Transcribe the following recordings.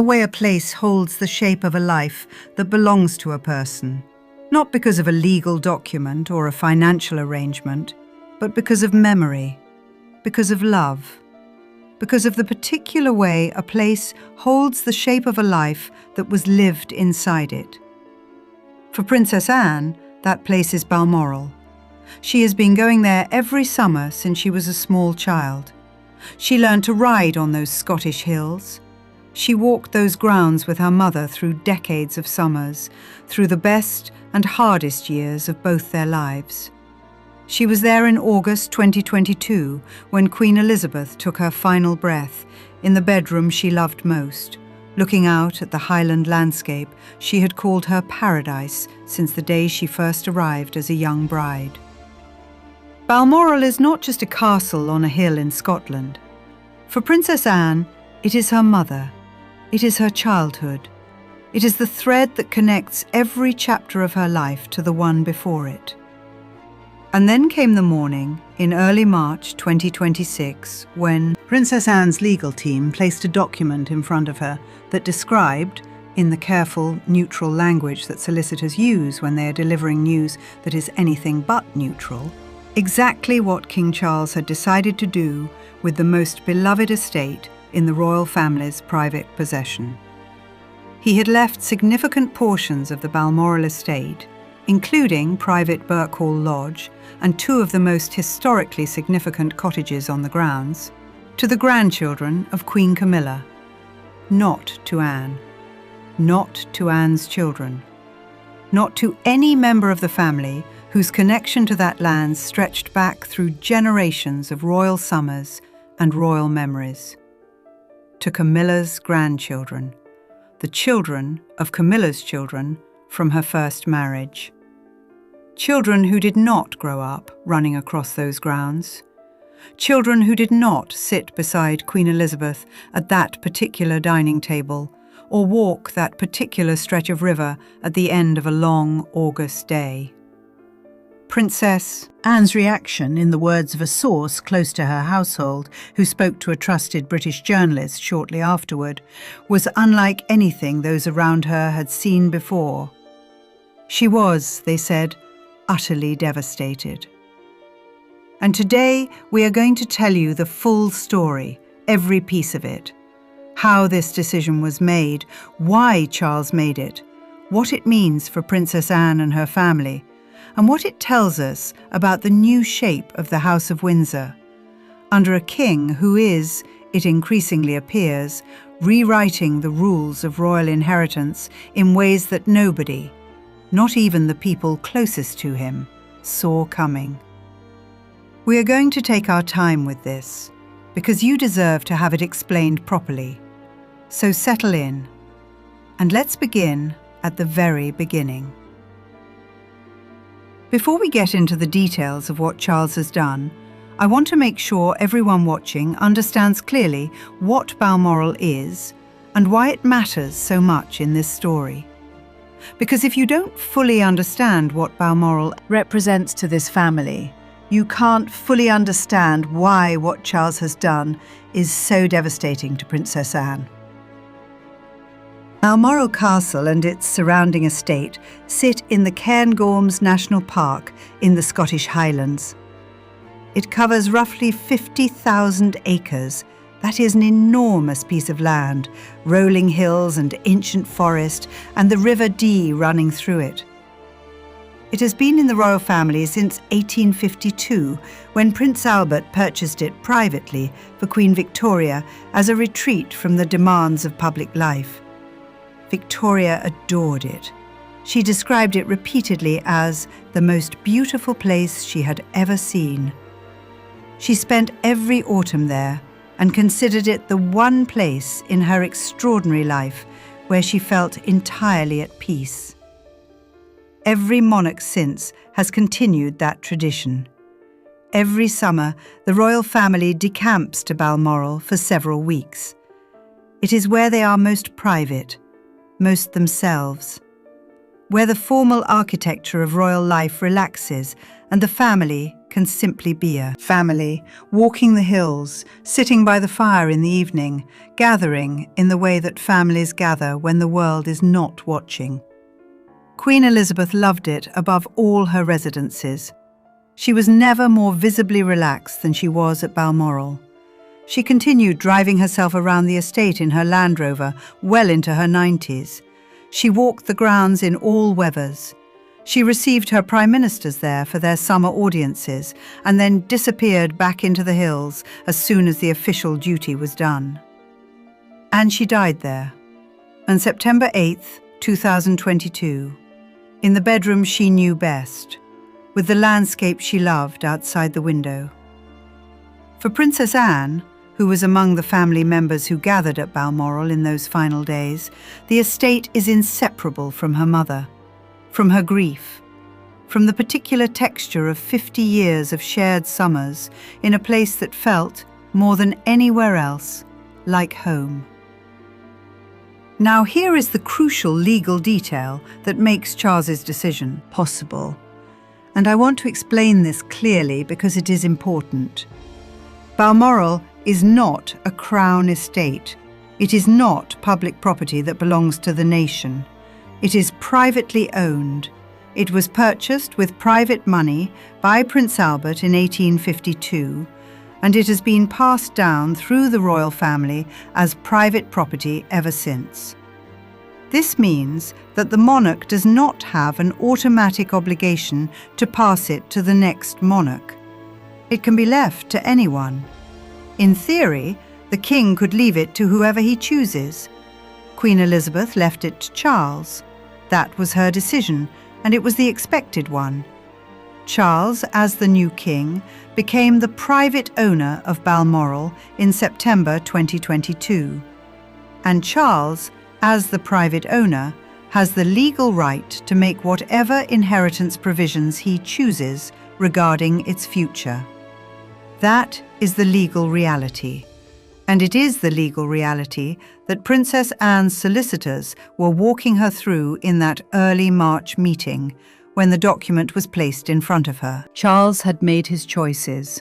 The way a place holds the shape of a life that belongs to a person, not because of a legal document or a financial arrangement, but because of memory, because of love, because of the particular way a place holds the shape of a life that was lived inside it. For Princess Anne, that place is Balmoral. She has been going there every summer since she was a small child. She learned to ride on those Scottish hills. She walked those grounds with her mother through decades of summers, through the best and hardest years of both their lives. She was there in August 2022 when Queen Elizabeth took her final breath in the bedroom she loved most, looking out at the Highland landscape she had called her paradise since the day she first arrived as a young bride. Balmoral is not just a castle on a hill in Scotland. For Princess Anne, it is her mother. It is her childhood. It is the thread that connects every chapter of her life to the one before it. And then came the morning, in early March 2026, when Princess Anne's legal team placed a document in front of her that described, in the careful, neutral language that solicitors use when they are delivering news that is anything but neutral, exactly what King Charles had decided to do with the most beloved estate in the royal family's private possession. He had left significant portions of the Balmoral estate, including private Birkhall Lodge and two of the most historically significant cottages on the grounds, to the grandchildren of Queen Camilla. Not to Anne. Not to Anne's children. Not to any member of the family whose connection to that land stretched back through generations of royal summers and royal memories. To Camilla's grandchildren, the children of Camilla's children from her first marriage. Children who did not grow up running across those grounds. Children who did not sit beside Queen Elizabeth at that particular dining table or walk that particular stretch of river at the end of a long August day. Princess Anne's reaction, in the words of a source close to her household who spoke to a trusted British journalist shortly afterward, was unlike anything those around her had seen before. She was, they said, utterly devastated. And today we are going to tell you the full story, every piece of it. How this decision was made, why Charles made it, what it means for Princess Anne and her family, and what it tells us about the new shape of the House of Windsor, under a king who is, it increasingly appears, rewriting the rules of royal inheritance in ways that nobody, not even the people closest to him, saw coming. We are going to take our time with this, because you deserve to have it explained properly. So settle in, and let's begin at the very beginning. Before we get into the details of what Charles has done, I want to make sure everyone watching understands clearly what Balmoral is and why it matters so much in this story. Because if you don't fully understand what Balmoral represents to this family, you can't fully understand why what Charles has done is so devastating to Princess Anne. Balmoral Castle and its surrounding estate sit in the Cairngorms National Park in the Scottish Highlands. It covers roughly 50,000 acres. That is an enormous piece of land, rolling hills and ancient forest, and the River Dee running through it. It has been in the royal family since 1852, when Prince Albert purchased it privately for Queen Victoria as a retreat from the demands of public life. Victoria adored it. She described it repeatedly as the most beautiful place she had ever seen. She spent every autumn there and considered it the one place in her extraordinary life where she felt entirely at peace. Every monarch since has continued that tradition. Every summer, the royal family decamps to Balmoral for several weeks. It is where they are most private, most themselves, where the formal architecture of royal life relaxes and the family, can simply be a family, walking the hills, sitting by the fire in the evening, gathering in the way that families gather when the world is not watching. Queen Elizabeth loved it above all her residences. She was never more visibly relaxed than she was at Balmoral. She continued driving herself around the estate in her Land Rover well into her 90s. She walked the grounds in all weathers. She received her prime ministers there for their summer audiences and then disappeared back into the hills as soon as the official duty was done. And she died there, on September 8th, 2022, in the bedroom she knew best, with the landscape she loved outside the window. For Princess Anne, who was among the family members who gathered at Balmoral in those final days, the estate is inseparable from her mother, from her grief, from the particular texture of 50 years of shared summers in a place that felt, more than anywhere else, like home. Now here is the crucial legal detail that makes Charles's decision possible. And I want to explain this clearly because it is important. Balmoral is not a crown estate. It is not public property that belongs to the nation. It is privately owned. It was purchased with private money by Prince Albert in 1852, and it has been passed down through the royal family as private property ever since. This means that the monarch does not have an automatic obligation to pass it to the next monarch. It can be left to anyone. In theory, the king could leave it to whoever he chooses. Queen Elizabeth left it to Charles. That was her decision, and it was the expected one. Charles, as the new king, became the private owner of Balmoral in September 2022. And Charles, as the private owner, has the legal right to make whatever inheritance provisions he chooses regarding its future. That is the legal reality. And it is the legal reality that Princess Anne's solicitors were walking her through in that early March meeting when the document was placed in front of her. Charles had made his choices,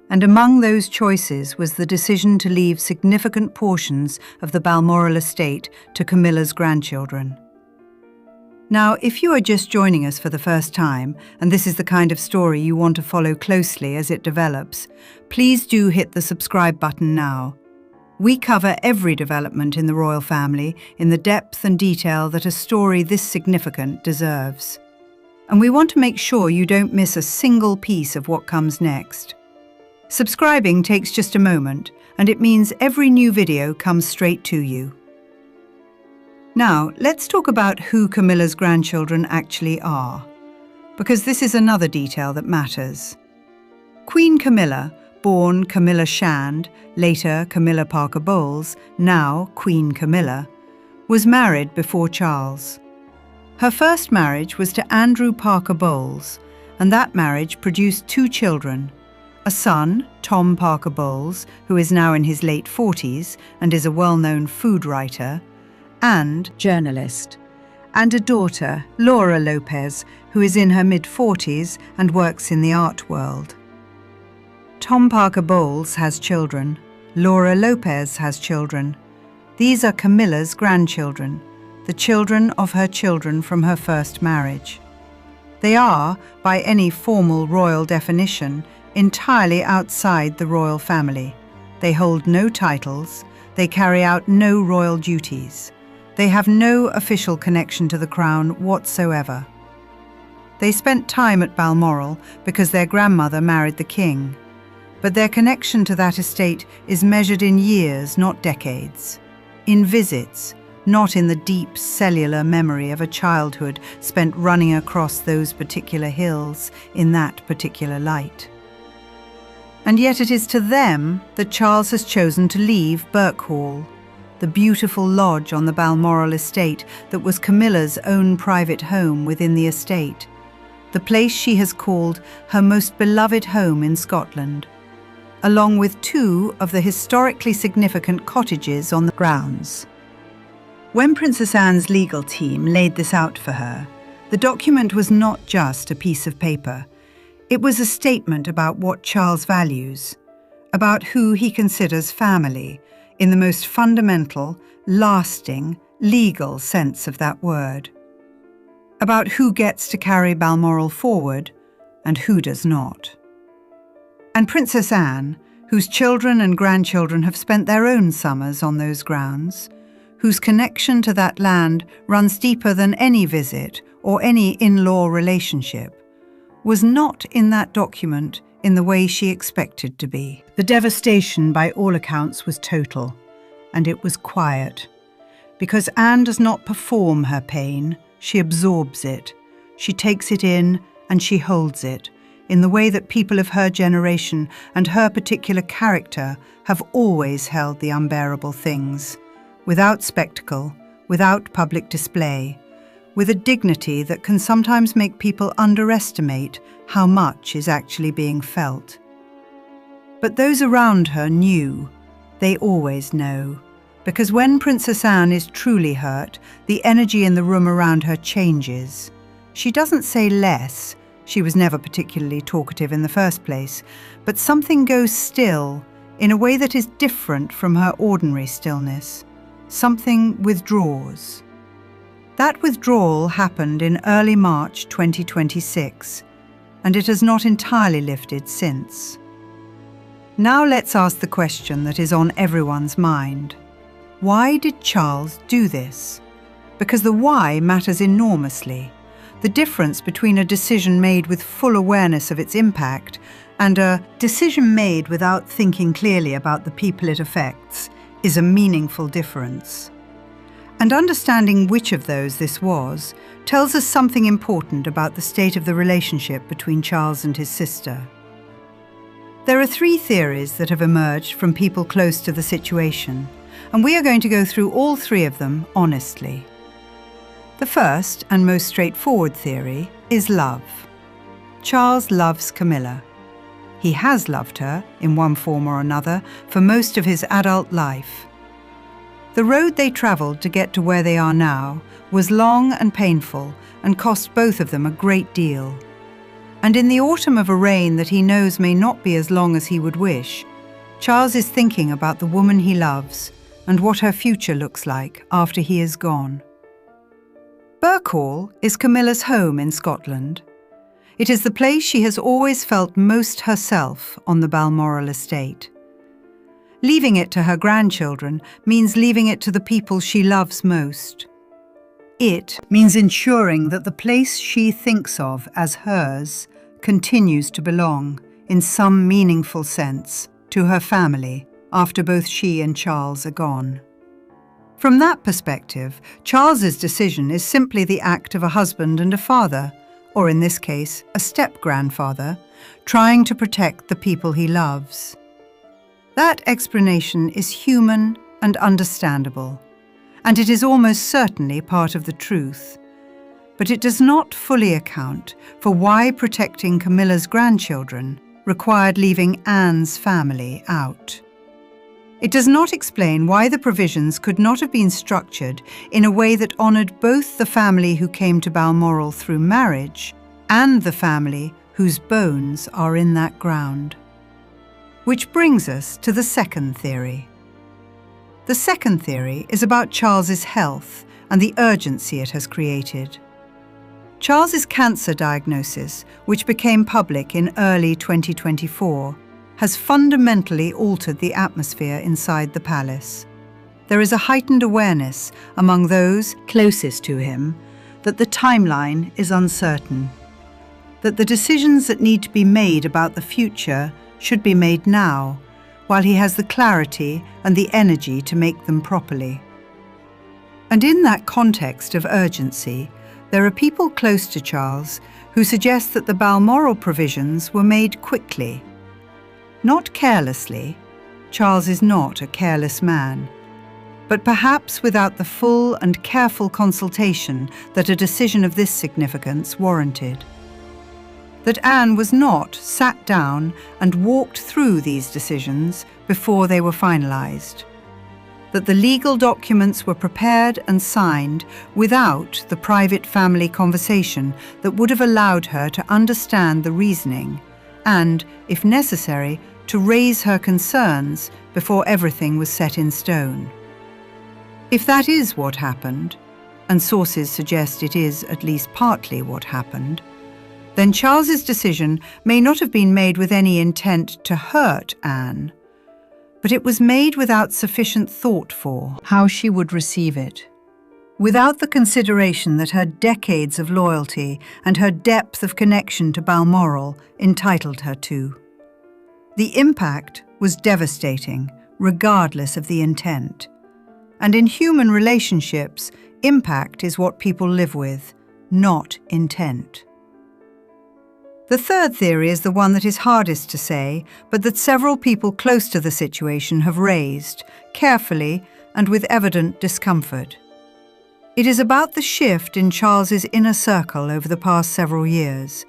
and among those choices was the decision to leave significant portions of the Balmoral estate to Camilla's grandchildren. Now, if you are just joining us for the first time, and this is the kind of story you want to follow closely as it develops, please do hit the subscribe button now. We cover every development in the royal family in the depth and detail that a story this significant deserves. And we want to make sure you don't miss a single piece of what comes next. Subscribing takes just a moment, and it means every new video comes straight to you. Now, let's talk about who Camilla's grandchildren actually are, because this is another detail that matters. Queen Camilla, born Camilla Shand, later Camilla Parker Bowles, now Queen Camilla, was married before Charles. Her first marriage was to Andrew Parker Bowles, and that marriage produced 2 children, a son, Tom Parker Bowles, who is now in his late 40s and is a well-known food writer and journalist, and a daughter, Laura Lopez, who is in her mid-40s and works in the art world. Tom Parker Bowles has children. Laura Lopez has children. These are Camilla's grandchildren, the children of her children from her first marriage. They are, by any formal royal definition, entirely outside the royal family. They hold no titles. They carry out no royal duties. They have no official connection to the crown whatsoever. They spent time at Balmoral because their grandmother married the king. But their connection to that estate is measured in years, not decades. In visits, not in the deep cellular memory of a childhood spent running across those particular hills in that particular light. And yet it is to them that Charles has chosen to leave Birkhall, the beautiful lodge on the Balmoral estate that was Camilla's own private home within the estate, the place she has called her most beloved home in Scotland, along with 2 of the historically significant cottages on the grounds. When Princess Anne's legal team laid this out for her, the document was not just a piece of paper. It was a statement about what Charles values, about who he considers family in the most fundamental, lasting, legal sense of that word, about who gets to carry Balmoral forward and who does not. And Princess Anne, whose children and grandchildren have spent their own summers on those grounds, whose connection to that land runs deeper than any visit or any in-law relationship, was not in that document in the way she expected to be. The devastation, by all accounts, was total, and it was quiet. Because Anne does not perform her pain, she absorbs it. She takes it in and she holds it, in the way that people of her generation and her particular character have always held the unbearable things, without spectacle, without public display, with a dignity that can sometimes make people underestimate how much is actually being felt. But those around her knew, they always know, because when Princess Anne is truly hurt, the energy in the room around her changes. She doesn't say less, she was never particularly talkative in the first place, but something goes still in a way that is different from her ordinary stillness. Something withdraws. That withdrawal happened in early March 2026, and it has not entirely lifted since. Now let's ask the question that is on everyone's mind. Why did Charles do this? Because the why matters enormously. The difference between a decision made with full awareness of its impact and a decision made without thinking clearly about the people it affects is a meaningful difference. And understanding which of those this was tells us something important about the state of the relationship between Charles and his sister. There are 3 theories that have emerged from people close to the situation, and we are going to go through all 3 of them honestly. The first and most straightforward theory is love. Charles loves Camilla. He has loved her, in one form or another, for most of his adult life. The road they travelled to get to where they are now was long and painful and cost both of them a great deal. And in the autumn of a reign that he knows may not be as long as he would wish, Charles is thinking about the woman he loves and what her future looks like after he is gone. Birkhall is Camilla's home in Scotland. It is the place she has always felt most herself on the Balmoral estate. Leaving it to her grandchildren means leaving it to the people she loves most. It means ensuring that the place she thinks of as hers continues to belong, in some meaningful sense, to her family after both she and Charles are gone. From that perspective, Charles's decision is simply the act of a husband and a father, or in this case, a step-grandfather, trying to protect the people he loves. That explanation is human and understandable, and it is almost certainly part of the truth. But it does not fully account for why protecting Camilla's grandchildren required leaving Anne's family out. It does not explain why the provisions could not have been structured in a way that honoured both the family who came to Balmoral through marriage and the family whose bones are in that ground. Which brings us to the second theory. The second theory is about Charles's health and the urgency it has created. Charles's cancer diagnosis, which became public in early 2024, has fundamentally altered the atmosphere inside the palace. There is a heightened awareness among those closest to him that the timeline is uncertain, that the decisions that need to be made about the future should be made now, while he has the clarity and the energy to make them properly. And in that context of urgency, there are people close to Charles who suggest that the Balmoral provisions were made quickly. Not carelessly. Charles is not a careless man, but perhaps without the full and careful consultation that a decision of this significance warranted. That Anne was not sat down and walked through these decisions before they were finalised. that the legal documents were prepared and signed without the private family conversation that would have allowed her to understand the reasoning and, if necessary, to raise her concerns before everything was set in stone. If that is what happened, and sources suggest it is at least partly what happened, then Charles's decision may not have been made with any intent to hurt Anne, but it was made without sufficient thought for how she would receive it, without the consideration that her decades of loyalty and her depth of connection to Balmoral entitled her to. The impact was devastating, regardless of the intent. And in human relationships, impact is what people live with, not intent. The third theory is the one that is hardest to say, but that several people close to the situation have raised, carefully and with evident discomfort. It is about the shift in Charles's inner circle over the past several years,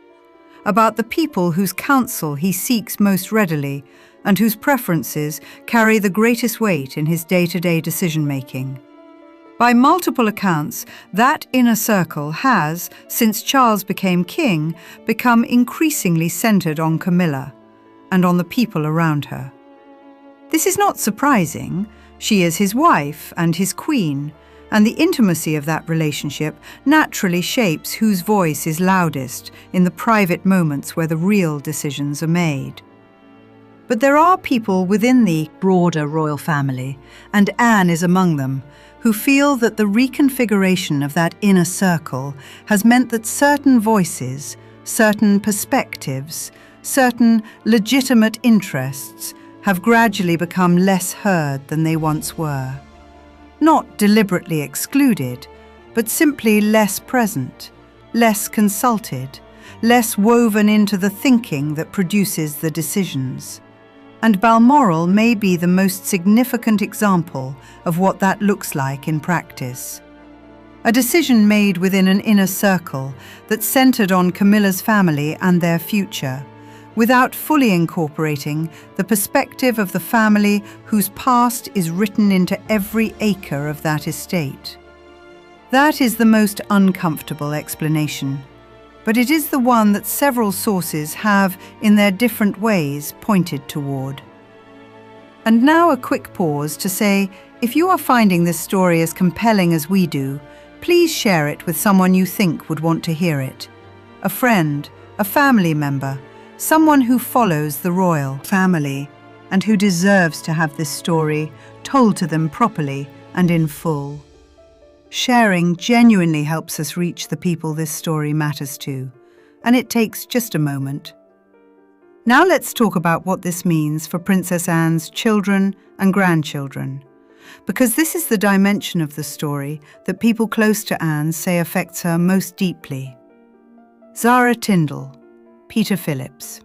about the people whose counsel he seeks most readily and whose preferences carry the greatest weight in his day-to-day decision-making. By multiple accounts, that inner circle has, since Charles became king, become increasingly centred on Camilla and on the people around her. This is not surprising. She is his wife and his queen, and the intimacy of that relationship naturally shapes whose voice is loudest in the private moments where the real decisions are made. But there are people within the broader royal family, and Anne is among them, who feel that the reconfiguration of that inner circle has meant that certain voices, certain perspectives, certain legitimate interests have gradually become less heard than they once were. Not deliberately excluded, but simply less present, less consulted, less woven into the thinking that produces the decisions. And Balmoral may be the most significant example of what that looks like in practice. A decision made within an inner circle that centred on Camilla's family and their future, without fully incorporating the perspective of the family whose past is written into every acre of that estate. That is the most uncomfortable explanation, but it is the one that several sources have, in their different ways, pointed toward. And now a quick pause to say, if you are finding this story as compelling as we do, please share it with someone you think would want to hear it. A friend, a family member, someone who follows the royal family and who deserves to have this story told to them properly and in full. Sharing genuinely helps us reach the people this story matters to, and it takes just a moment. Now let's talk about what this means for Princess Anne's children and grandchildren, because this is the dimension of the story that people close to Anne say affects her most deeply. Zara Tindall, Peter Phillips.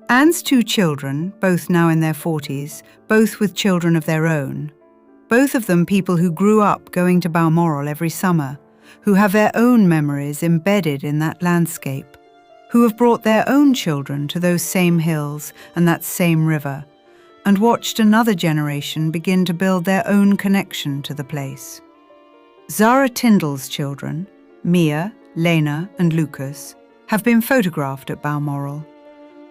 Anne's two children, both now in their 40s, both with children of their own, both of them people who grew up going to Balmoral every summer, who have their own memories embedded in that landscape, who have brought their own children to those same hills and that same river, and watched another generation begin to build their own connection to the place. Zara Tindall's children, Mia, Lena, and Lucas, have been photographed at Balmoral.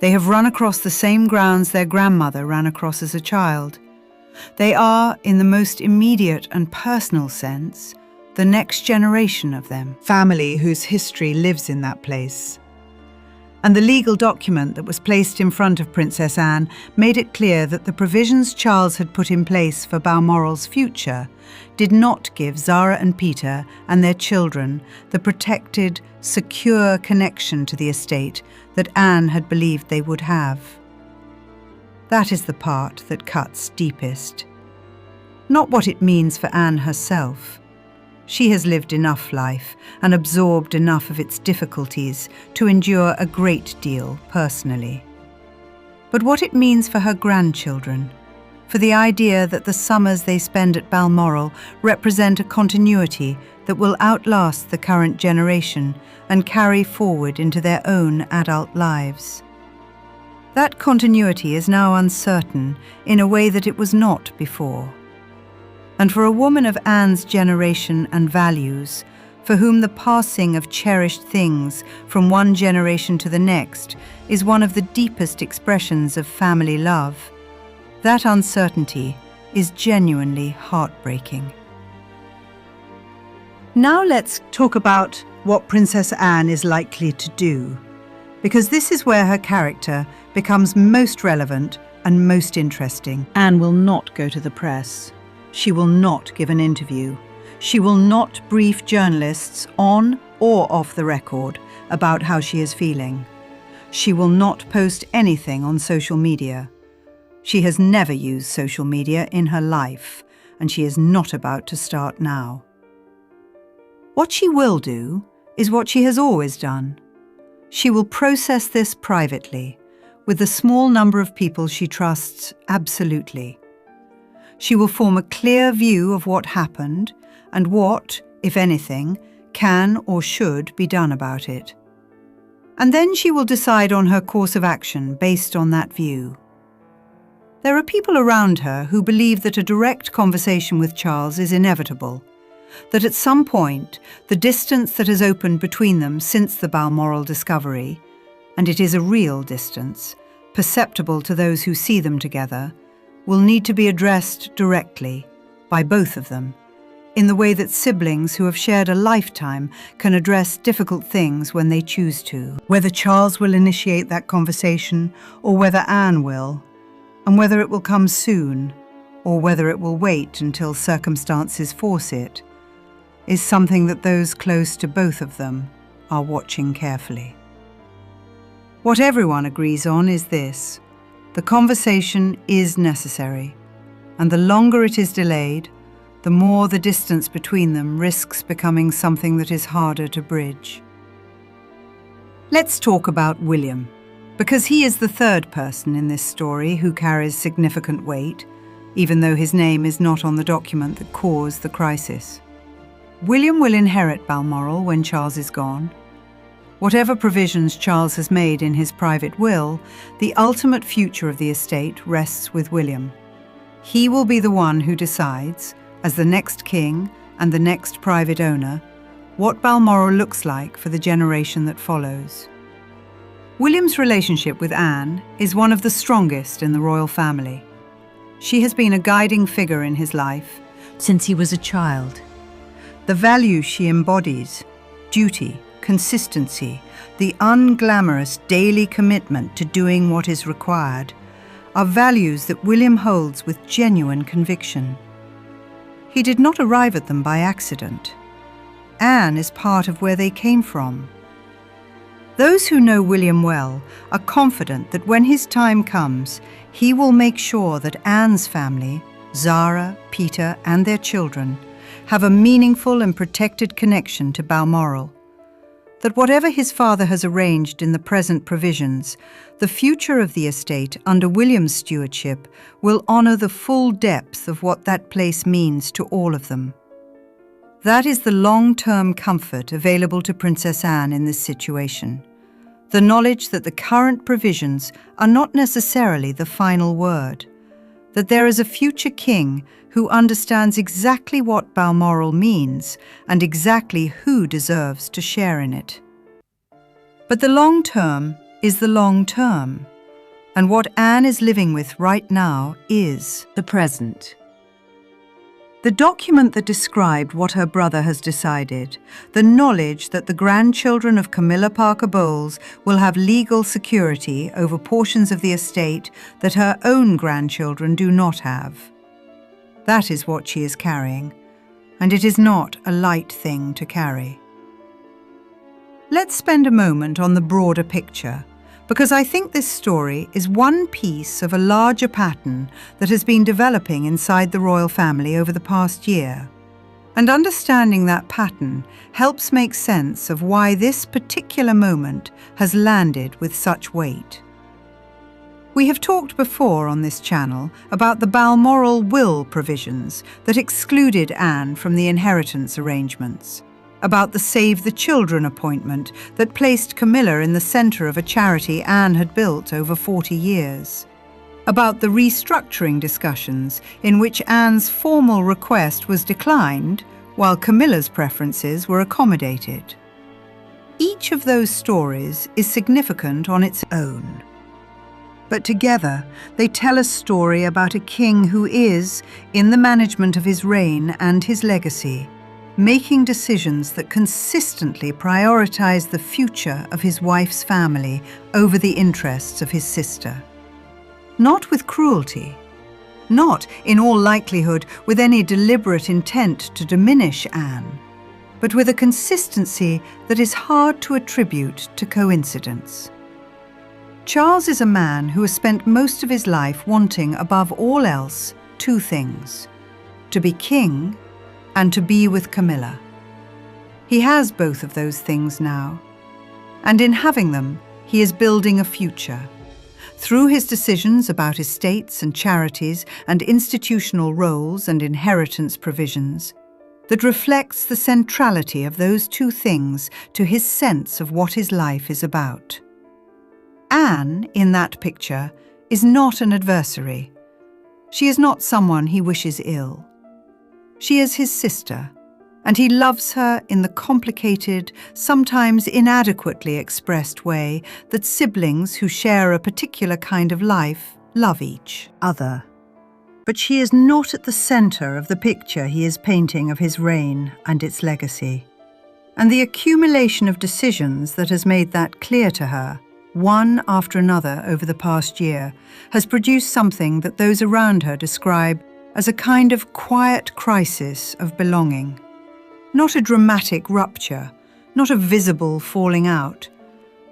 They have run across the same grounds their grandmother ran across as a child. They are, in the most immediate and personal sense, the next generation of them, family whose history lives in that place. And the legal document that was placed in front of Princess Anne made it clear that the provisions Charles had put in place for Balmoral's future did not give Zara and Peter and their children the protected, secure connection to the estate that Anne had believed they would have. That is the part that cuts deepest. Not what it means for Anne herself. She has lived enough life and absorbed enough of its difficulties to endure a great deal personally. But what it means for her grandchildren, for the idea that the summers they spend at Balmoral represent a continuity that will outlast the current generation and carry forward into their own adult lives. That continuity is now uncertain in a way that it was not before. And for a woman of Anne's generation and values, for whom the passing of cherished things from one generation to the next is one of the deepest expressions of family love, that uncertainty is genuinely heartbreaking. Now let's talk about what Princess Anne is likely to do, because this is where her character becomes most relevant and most interesting. Anne will not go to the press. She will not give an interview. She will not brief journalists on or off the record about how she is feeling. She will not post anything on social media. She has never used social media in her life, and she is not about to start now. What she will do is what she has always done. She will process this privately, with the small number of people she trusts absolutely. She will form a clear view of what happened and what, if anything, can or should be done about it. And then she will decide on her course of action based on that view. There are people around her who believe that a direct conversation with Charles is inevitable, that at some point the distance that has opened between them since the Balmoral discovery, and it is a real distance, perceptible to those who see them together, will need to be addressed directly by both of them, in the way that siblings who have shared a lifetime can address difficult things when they choose to. Whether Charles will initiate that conversation or whether Anne will, and whether it will come soon or whether it will wait until circumstances force it, is something that those close to both of them are watching carefully. What everyone agrees on is this: the conversation is necessary, and the longer it is delayed, the more the distance between them risks becoming something that is harder to bridge. Let's talk about William, because he is the third person in this story who carries significant weight, even though his name is not on the document that caused the crisis. William will inherit Balmoral when Charles is gone. Whatever provisions Charles has made in his private will, the ultimate future of the estate rests with William. He will be the one who decides, as the next king and the next private owner, what Balmoral looks like for the generation that follows. William's relationship with Anne is one of the strongest in the royal family. She has been a guiding figure in his life since he was a child. The values she embodies, duty, consistency, the unglamorous daily commitment to doing what is required, are values that William holds with genuine conviction. He did not arrive at them by accident. Anne is part of where they came from. Those who know William well are confident that when his time comes, he will make sure that Anne's family, Zara, Peter, and their children, have a meaningful and protected connection to Balmoral. That whatever his father has arranged in the present provisions, the future of the estate under William's stewardship will honour the full depth of what that place means to all of them. That is the long-term comfort available to Princess Anne in this situation. The knowledge that the current provisions are not necessarily the final word. That there is a future king who understands exactly what Balmoral means and exactly who deserves to share in it. But the long term is the long term, and what Anne is living with right now is the present. The document that described what her brother has decided, the knowledge that the grandchildren of Camilla Parker Bowles will have legal security over portions of the estate that her own grandchildren do not have. That is what she is carrying, and it is not a light thing to carry. Let's spend a moment on the broader picture, because I think this story is one piece of a larger pattern that has been developing inside the royal family over the past year. And understanding that pattern helps make sense of why this particular moment has landed with such weight. We have talked before on this channel about the Balmoral will provisions that excluded Anne from the inheritance arrangements, about the Save the Children appointment that placed Camilla in the centre of a charity Anne had built over 40 years. about the restructuring discussions in which Anne's formal request was declined while Camilla's preferences were accommodated. Each of those stories is significant on its own. But together, they tell a story about a king who is, in the management of his reign and his legacy, making decisions that consistently prioritize the future of his wife's family over the interests of his sister. Not with cruelty, not, in all likelihood, with any deliberate intent to diminish Anne, but with a consistency that is hard to attribute to coincidence. Charles is a man who has spent most of his life wanting, above all else, two things: to be king and to be with Camilla. He has both of those things now, and in having them, he is building a future. Through his decisions about estates and charities and institutional roles and inheritance provisions, that reflects the centrality of those two things to his sense of what his life is about. Anne, in that picture, is not an adversary. She is not someone he wishes ill. She is his sister, and he loves her in the complicated, sometimes inadequately expressed way that siblings who share a particular kind of life love each other. But she is not at the center of the picture he is painting of his reign and its legacy. And the accumulation of decisions that has made that clear to her, one after another over the past year, has produced something that those around her describe as a kind of quiet crisis of belonging. Not a dramatic rupture, not a visible falling out,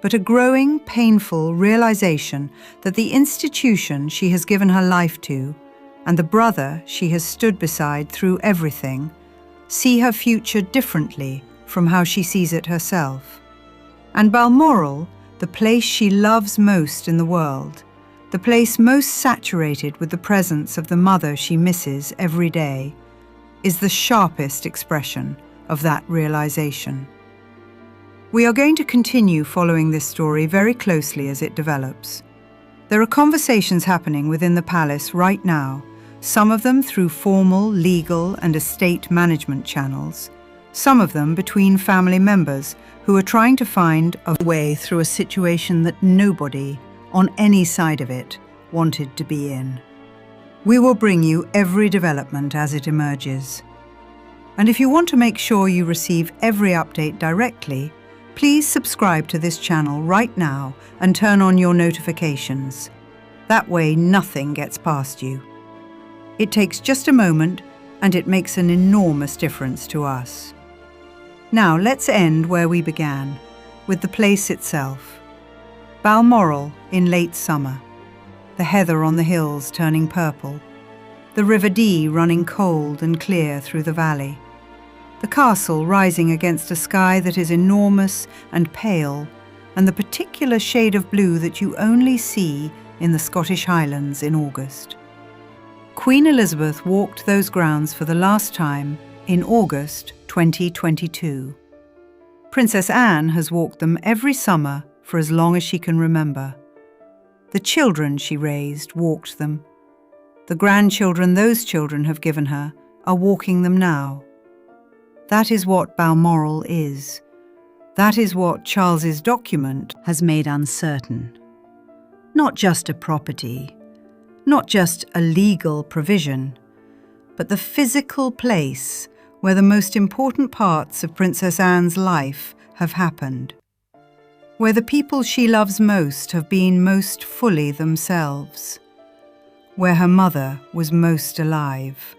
but a growing, painful realization that the institution she has given her life to, and the brother she has stood beside through everything, see her future differently from how she sees it herself. And Balmoral, the place she loves most in the world, the place most saturated with the presence of the mother she misses every day, is the sharpest expression of that realization. We are going to continue following this story very closely as it develops. There are conversations happening within the palace right now, some of them through formal, legal and estate management channels, some of them between family members who are trying to find a way through a situation that nobody, on any side of it, wanted to be in. We will bring you every development as it emerges. And if you want to make sure you receive every update directly, please subscribe to this channel right now and turn on your notifications. That way, nothing gets past you. It takes just a moment, and it makes an enormous difference to us. Now, let's end where we began, with the place itself. Balmoral in late summer, the heather on the hills turning purple, the River Dee running cold and clear through the valley, the castle rising against a sky that is enormous and pale, and the particular shade of blue that you only see in the Scottish Highlands in August. Queen Elizabeth walked those grounds for the last time in August 2022. Princess Anne has walked them every summer for as long as she can remember. The children she raised walked them. The grandchildren those children have given her are walking them now. That is what Balmoral is. That is what Charles's document has made uncertain. Not just a property, not just a legal provision, but the physical place where the most important parts of Princess Anne's life have happened, where the people she loves most have been most fully themselves, where her mother was most alive.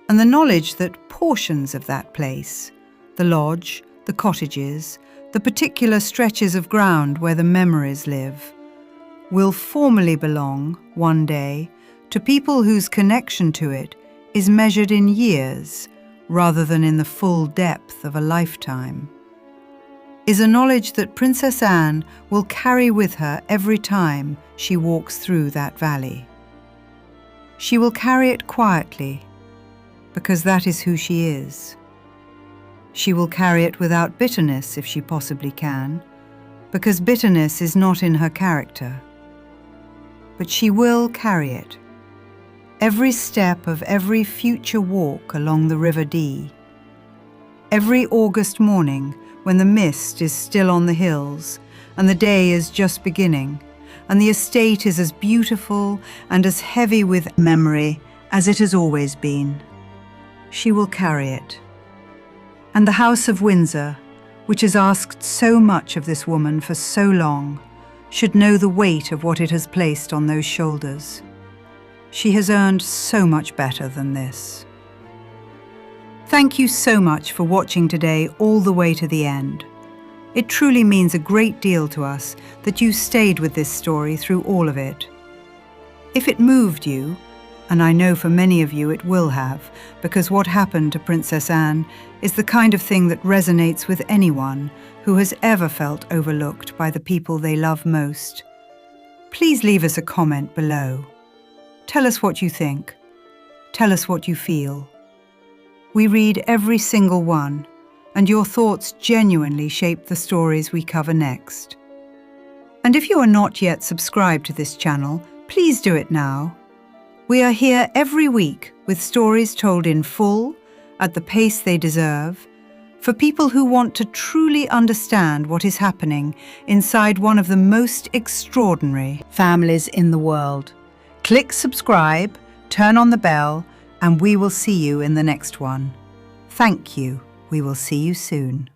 And the knowledge that portions of that place, the lodge, the cottages, the particular stretches of ground where the memories live, will formally belong, one day, to people whose connection to it is measured in years rather than in the full depth of a lifetime, is a knowledge that Princess Anne will carry with her every time she walks through that valley. She will carry it quietly, because that is who she is. She will carry it without bitterness if she possibly can, because bitterness is not in her character. but she will carry it. Every step of every future walk along the River Dee. Every August morning when the mist is still on the hills and the day is just beginning, and the estate is as beautiful and as heavy with memory as it has always been. She will carry it. And the House of Windsor, which has asked so much of this woman for so long, should know the weight of what it has placed on those shoulders. She has earned so much better than this. Thank you so much for watching today all the way to the end. It truly means a great deal to us that you stayed with this story through all of it. If it moved you, and I know for many of you it will have, because what happened to Princess Anne is the kind of thing that resonates with anyone who has ever felt overlooked by the people they love most, please leave us a comment below. Tell us what you think. Tell us what you feel. We read every single one, and your thoughts genuinely shape the stories we cover next. And if you are not yet subscribed to this channel, please do it now. We are here every week with stories told in full, at the pace they deserve, for people who want to truly understand what is happening inside one of the most extraordinary families in the world. Click subscribe, turn on the bell, and we will see you in the next one. Thank you. We will see you soon.